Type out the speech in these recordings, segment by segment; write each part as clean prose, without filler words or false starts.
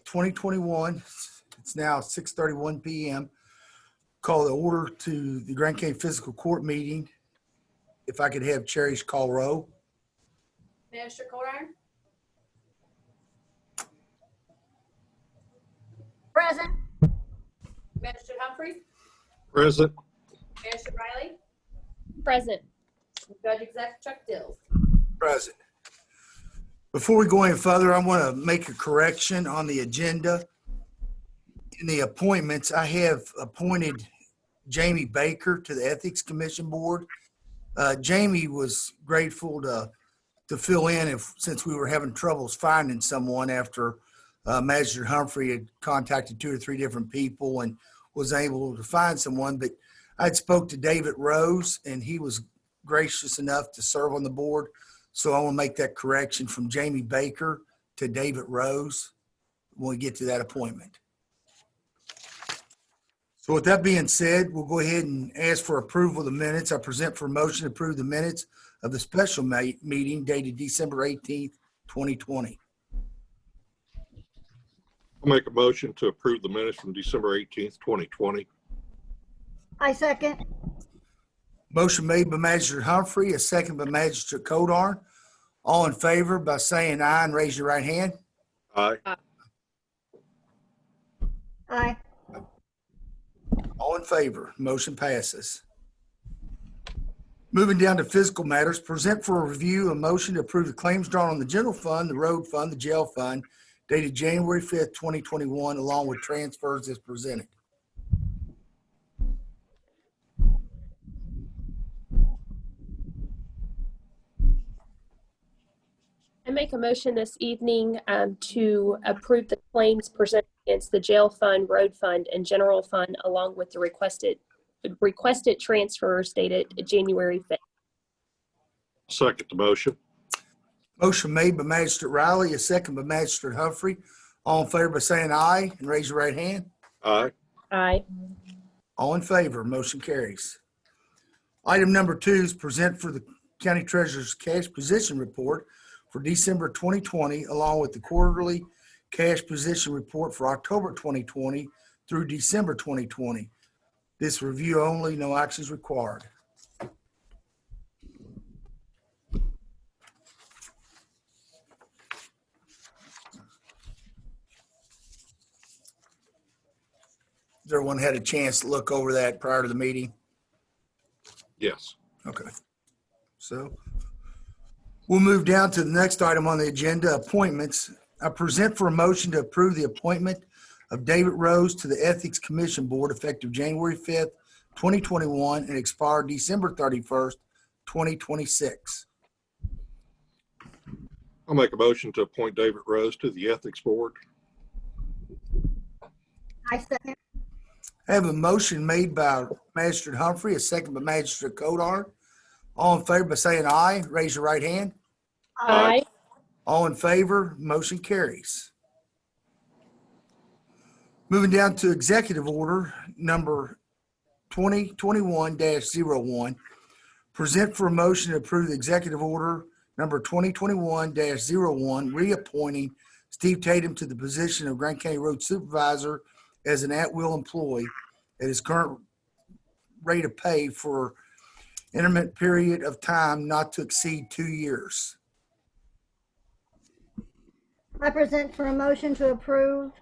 2021. It's now 6:31 p.m. Call the order to the Grand Canyon Fiscal Court meeting. If I could have Cherish call roll. Minister Coulter? Present. Minister Humphries? Present. Minister Riley? Present. Judge-Executive Chuck Dills? Present. Before we go any further, I want to make a correction on the agenda. In the appointments, I have appointed Jamie Baker to the Ethics Commission Board. Jamie was grateful to fill in since we were having troubles finding someone after Magistrate Humphrey had contacted 2 or 3 different people and was able to find someone. But I'd spoke to David Rose, and he was gracious enough to serve on the board. So I want to make that correction from Jamie Baker to David Rose when we get to that appointment. So with that being said, we'll go ahead and ask for approval of the minutes. I present for a motion to approve the minutes of the special meeting dated December 18th, 2020. I'll make a motion to approve the minutes from December 18th, 2020. I second. Motion made by Magistrate Humphrey, a second by Magistrate Codar. All in favor by saying aye and raise your right hand. Aye. Aye. All in favor, motion passes. Moving down to fiscal matters, present for review a motion to approve the claims drawn on the general fund, the road fund, the jail fund, dated January 5th, 2021, along with transfers as presented. I make a motion this evening to approve the claims presented against the jail fund, road fund, and general fund, along with the requested transfers dated January 5th. Second the motion. Motion made by Magistrate Riley, a second by Magistrate Humphrey. All in favor by saying aye and raise your right hand. Aye. Aye. All in favor, motion carries. Item number 2 is present for the County Treasurer's cash position report for December 2020, along with the quarterly cash position report for October 2020 through December 2020. This review only, no actions required. Has everyone had a chance to look over that prior to the meeting? Yes. Okay. So we'll move down to the next item on the agenda, appointments. I present for a motion to approve the appointment of David Rose to the Ethics Commission Board effective January 5th, 2021 and expire December 31st, 2026. I'll make a motion to appoint David Rose to the Ethics Board. I second. I have a motion made by Magistrate Humphrey, a second by Magistrate Codar. All in favor by saying aye, raise your right hand. Aye. All in favor, motion carries. Moving down to executive order number 2021-01. Present for a motion to approve the executive order number 2021-01, reappointing Steve Tatum to the position of Grand Canyon Road Supervisor as an at-will employee at his current rate of pay for intermittent period of time not to exceed 2 years. I present for a motion to approve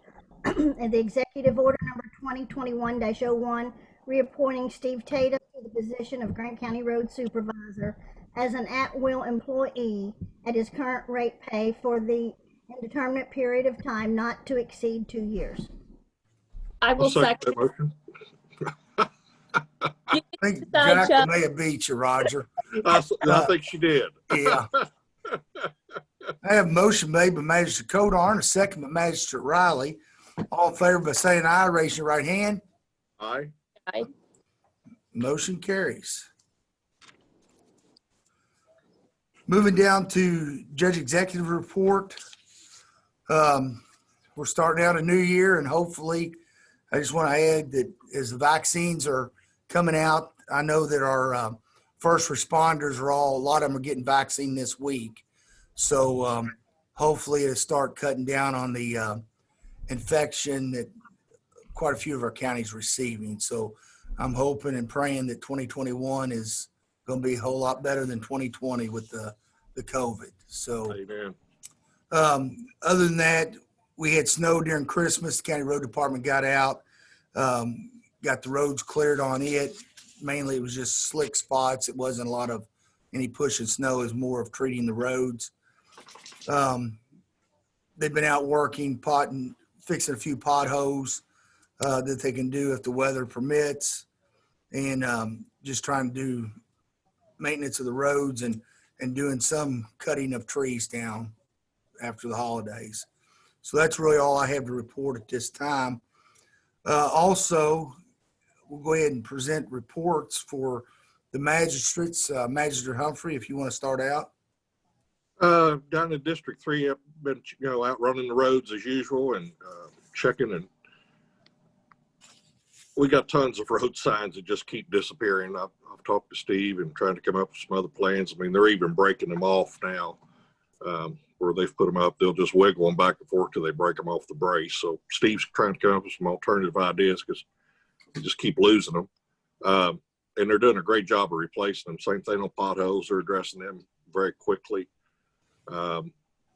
the executive order number 2021-01, reappointing Steve Tatum to the position of Grant County Road Supervisor as an at-will employee at his current rate pay for the indeterminate period of time not to exceed 2 years. I will I'll second that second. motion. I think Sorry, Jack Chuck. may have beat you, Roger. I think she did. Yeah. I have a motion made by Magistrate Codar and a second by Magistrate Riley. All in favor by saying aye, raise your right hand. Aye. Aye. Motion carries. Moving down to Judge Executive Report. We're starting out a new year, and hopefully, I just want to add that as the vaccines are coming out, I know that our first responders a lot of them are getting vaccine this week. So hopefully it'll start cutting down on the infection that quite a few of our counties receiving. So I'm hoping and praying that 2021 is going to be a whole lot better than 2020 with the COVID. So Amen. other than that, we had snow during Christmas. The county road department got out, got the roads cleared on it. Mainly it was just slick spots. It wasn't a lot of any pushing snow. It was more of treating the roads. They've been out working, fixing a few potholes that they can do if the weather permits, and just trying to do maintenance of the roads and doing some cutting of trees down after the holidays. So that's really all I have to report at this time. Also, we'll go ahead and present reports for the magistrates. Magistrate Humphrey, if you want to start out. Down in District 3, I've been, out running the roads as usual and checking, and we got tons of road signs that just keep disappearing. I've talked to Steve and trying to come up with some other plans. I mean, they're even breaking them off now. Where they've put them up, they'll just wiggle them back and forth till they break them off the brace. So Steve's trying to come up with some alternative ideas because we just keep losing them. And they're doing a great job of replacing them. Same thing on potholes. They're addressing them very quickly. I'm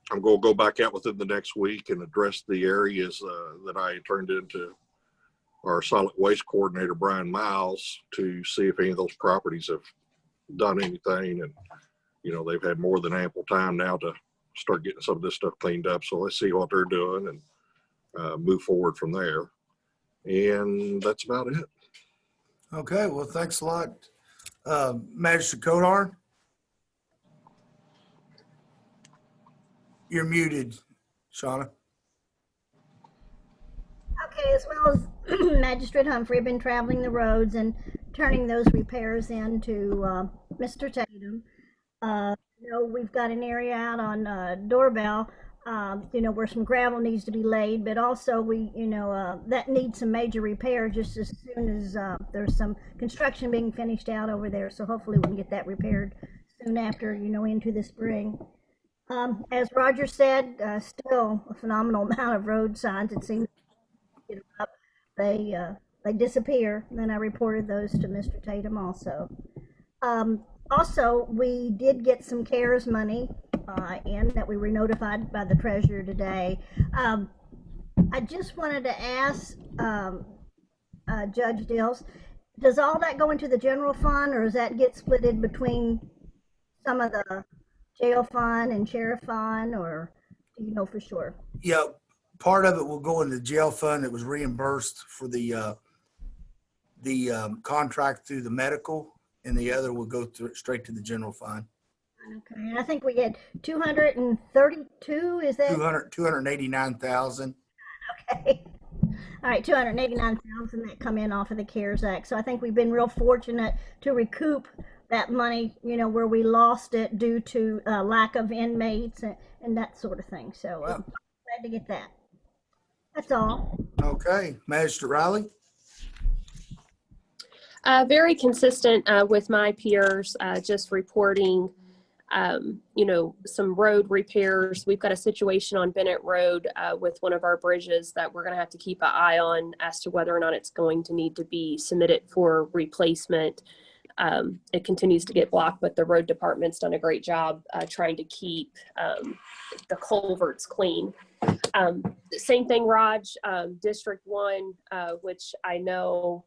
going to go back out within the next week and address the areas that I turned into our solid waste coordinator, Brian Miles, to see if any of those properties have done anything. And, they've had more than ample time now to start getting some of this stuff cleaned up. So let's see what they're doing and move forward from there. And that's about it. Okay, well, thanks a lot. Magistrate Codar, you're muted, Shauna. Okay, as well as Magistrate Humphrey, have been traveling the roads and turning those repairs into Mr. Tatum. We've got an area out on Doorbell, where some gravel needs to be laid, but also that needs some major repair just as soon as there's some construction being finished out over there. So hopefully we can get that repaired soon after, into the spring. As Roger said, still a phenomenal amount of road signs. It seems up, they disappear. And then I reported those to Mr. Tatum also. Also, we did get some CARES money in that we were notified by the treasurer today. I just wanted to ask Judge Dills, does all that go into the general fund, or does that get splitted between some of the jail fund and sheriff fund, or do you know for sure? Yeah, part of it will go into the jail fund that was reimbursed for the contract through the medical, and the other will go straight to the general fund. Okay, and I think we had 232, is that? 289,000. Okay. All right, 289,000 that come in off of the CARES Act. So I think we've been real fortunate to recoup that money, where we lost it due to lack of inmates and that sort of thing. So glad to get that. That's all. Okay, Magistrate Riley. Very consistent with my peers, just reporting, some road repairs. We've got a situation on Bennett Road with one of our bridges that we're going to have to keep an eye on as to whether or not it's going to need to be submitted for replacement. It continues to get blocked, but the road department's done a great job trying to keep the culverts clean. Same thing, Raj, District 1, which I know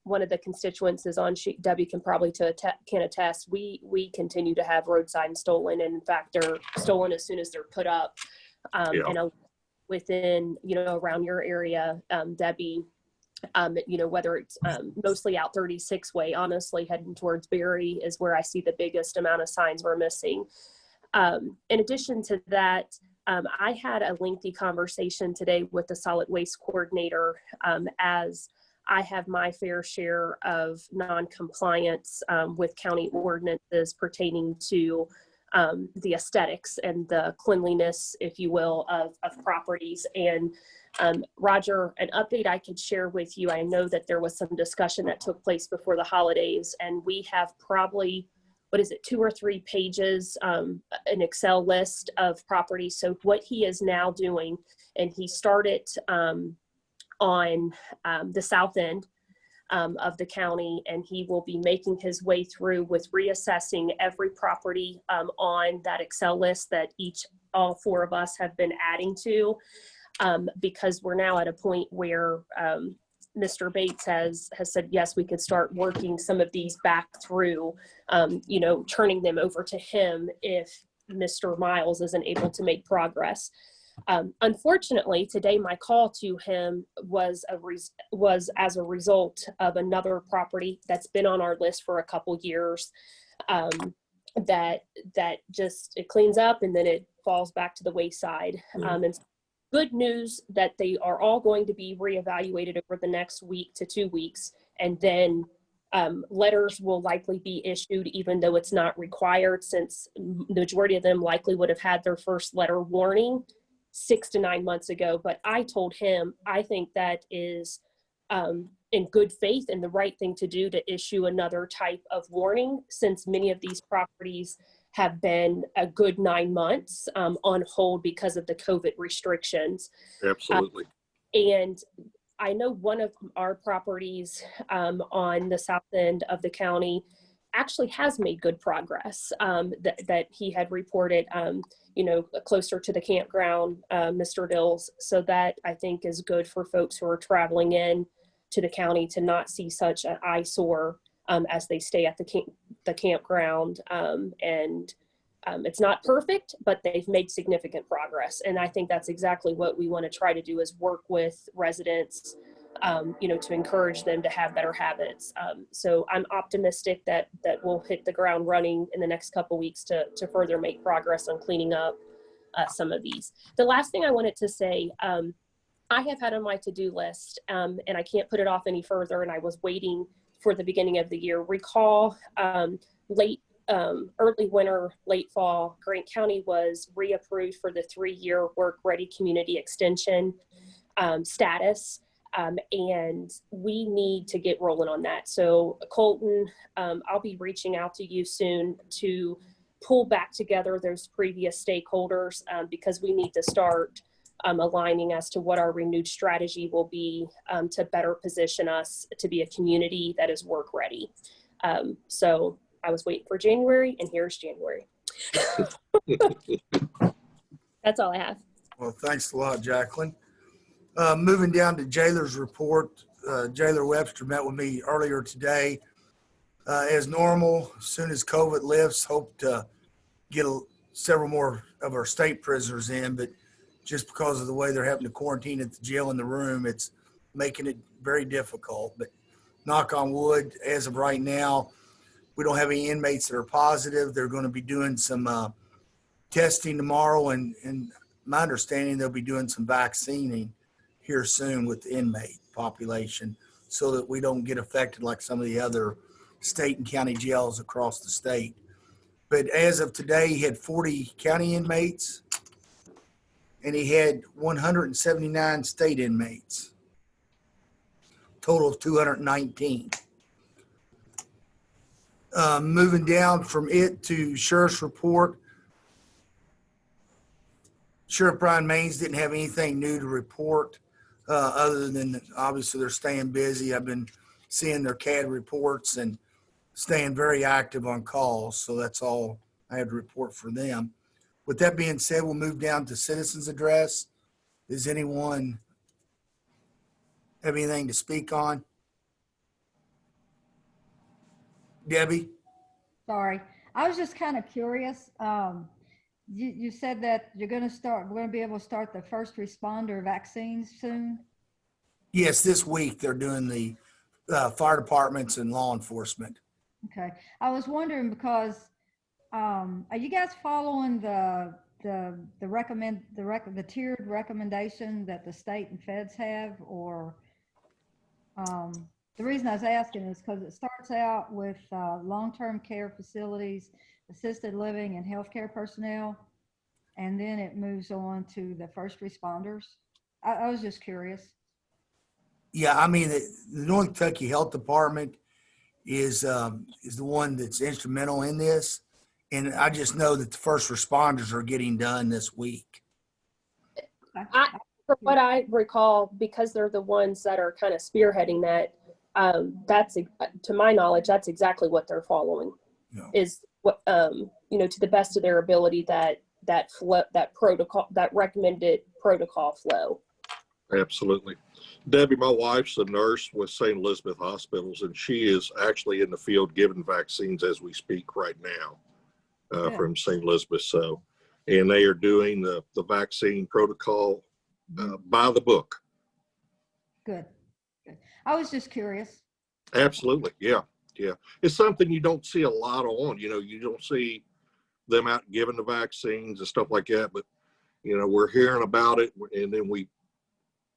one of the constituents is on. Debbie can probably can attest. We continue to have road signs stolen, and in fact, they're stolen as soon as they're put up. And within around your area, Debbie, whether it's mostly out 36 way, honestly, heading towards Berry is where I see the biggest amount of signs we're missing. In addition to that, I had a lengthy conversation today with the solid waste coordinator as I have my fair share of non-compliance with county ordinances pertaining to the aesthetics and the cleanliness, if you will, of properties. And Roger, an update I could share with you, I know that there was some discussion that took place before the holidays, and we have probably what is it, 2 or 3 pages, an Excel list of properties. So what he is now doing, and he started on the south end of the county, and he will be making his way through with reassessing every property on that Excel list that all 4 of us have been adding to, because we're now at a point where Mr. Bates has said, yes, we could start working some of these back through, turning them over to him if Mr. Miles isn't able to make progress. Unfortunately, today my call to him was as a result of another property that's been on our list for a couple years, that just, it cleans up and then it falls back to the wayside. And good news that they are all going to be reevaluated over the next week to 2 weeks, and then letters will likely be issued, even though it's not required, since the majority of them likely would have had their first letter warning 6 to 9 months ago. But I told him, I think that is in good faith and the right thing to do, to issue another type of warning, since many of these properties have been a good 9 months on hold because of the COVID restrictions. Absolutely. And I know one of our properties on the south end of the county actually has made good progress, that he had reported, closer to the campground, Mr. Dills. So that, I think, is good for folks who are traveling in to the county to not see such an eyesore as they stay at the campground. It's not perfect, but they've made significant progress. And I think that's exactly what we want to try to do, is work with residents, to encourage them to have better habits. So I'm optimistic that we'll hit the ground running in the next couple weeks to further make progress on cleaning up some of these. The last thing I wanted to say, I have had on my to-do list, and I can't put it off any further, and I was waiting for the beginning of the year. Recall early winter, late fall, Grant County was reapproved for the 3-year Work Ready Community Extension status. And we need to get rolling on that. So Colton, I'll be reaching out to you soon to pull back together those previous stakeholders, because we need to start aligning as to what our renewed strategy will be to better position us to be a community that is work ready. So I was waiting for January, and here's January. That's all I have. Well, thanks a lot, Jacqueline. Moving down to Jailer's report, Jailer Webster met with me earlier today. As normal, as soon as COVID lifts, hope to get several more of our state prisoners in, but just because of the way they're having to quarantine at the jail in the room, it's making it very difficult. But knock on wood, as of right now, we don't have any inmates that are positive. They're going to be doing some testing tomorrow, and my understanding they'll be doing some vaccinating here soon with the inmate population, so that we don't get affected like some of the other state and county jails across the state. But as of today, he had 40 county inmates, and he had 179 state inmates, total of 219. Moving down from it to Sheriff's report, Sheriff Brian Maines didn't have anything new to report, other than obviously they're staying busy. I've been seeing their CAD reports and staying very active on calls. So that's all I have to report for them. With that being said, we'll move down to citizens address. Does anyone have anything to speak on? Debbie? Sorry, I was just kind of curious. You said that we're going to be able to start the first responder vaccines soon. Yes, this week they're doing the fire departments and law enforcement. Okay, I was wondering because are you guys following the tiered recommendation that the state and feds have, or the reason I was asking is because it starts out with long-term care facilities, assisted living, and healthcare personnel, and then it moves on to the first responders. I was just curious. Yeah, I mean, the North Kentucky Health Department is the one that's instrumental in this. And I just know that the first responders are getting done this week. From what I recall, because they're the ones that are kind of spearheading that, that's, to my knowledge, that's exactly what they're following. Yeah. Is what, to the best of their ability, that flow, that protocol, that recommended protocol flow. Absolutely. Debbie, my wife's a nurse with St. Elizabeth Hospitals, and she is actually in the field giving vaccines as we speak right now Good. from St. Elizabeth. So, and they are doing the vaccine protocol by the book. Good. Good. I was just curious. Absolutely. Yeah. Yeah. It's something you don't see a lot on, you don't see them out giving the vaccines and stuff like that, but we're hearing about it, and then we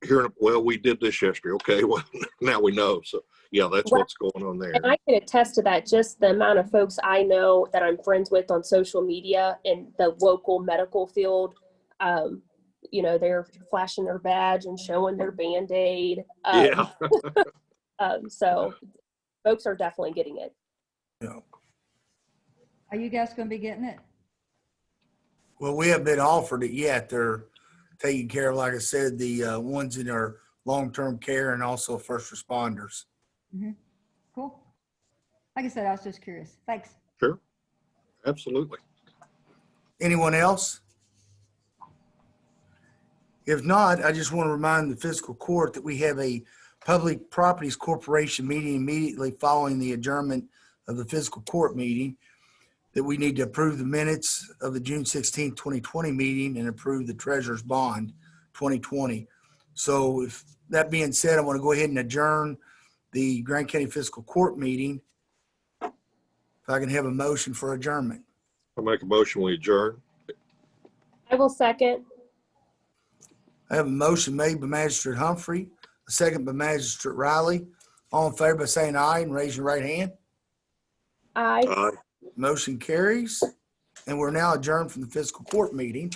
did this yesterday. Okay. Well, now we know. So yeah, that's what's going on there. And I can attest to that. Just the amount of folks I know that I'm friends with on social media in the local medical field, they're flashing their badge and showing their Band-Aid. Yeah. So folks are definitely getting it. Yeah. Are you guys going to be getting it? Well, we haven't been offered it yet. They're taking care of, like I said, the ones in our long-term care and also first responders. Mm-hmm. Cool. Like I said, I was just curious. Thanks. Sure. Absolutely. Anyone else? If not, I just want to remind the fiscal court that we have a Public Properties Corporation meeting immediately following the adjournment of the fiscal court meeting, that we need to approve the minutes of the June 16, 2020 meeting and approve the treasurer's bond 2020. So if that being said, I want to go ahead and adjourn the Grant County Fiscal Court meeting. If I can have a motion for adjournment. I'll make a motion, we adjourn. I will second. I have a motion made by Magistrate Humphrey, a second by Magistrate Riley. All in favor by saying aye and raise your right hand. Aye. Motion carries. And we're now adjourned from the fiscal court meeting.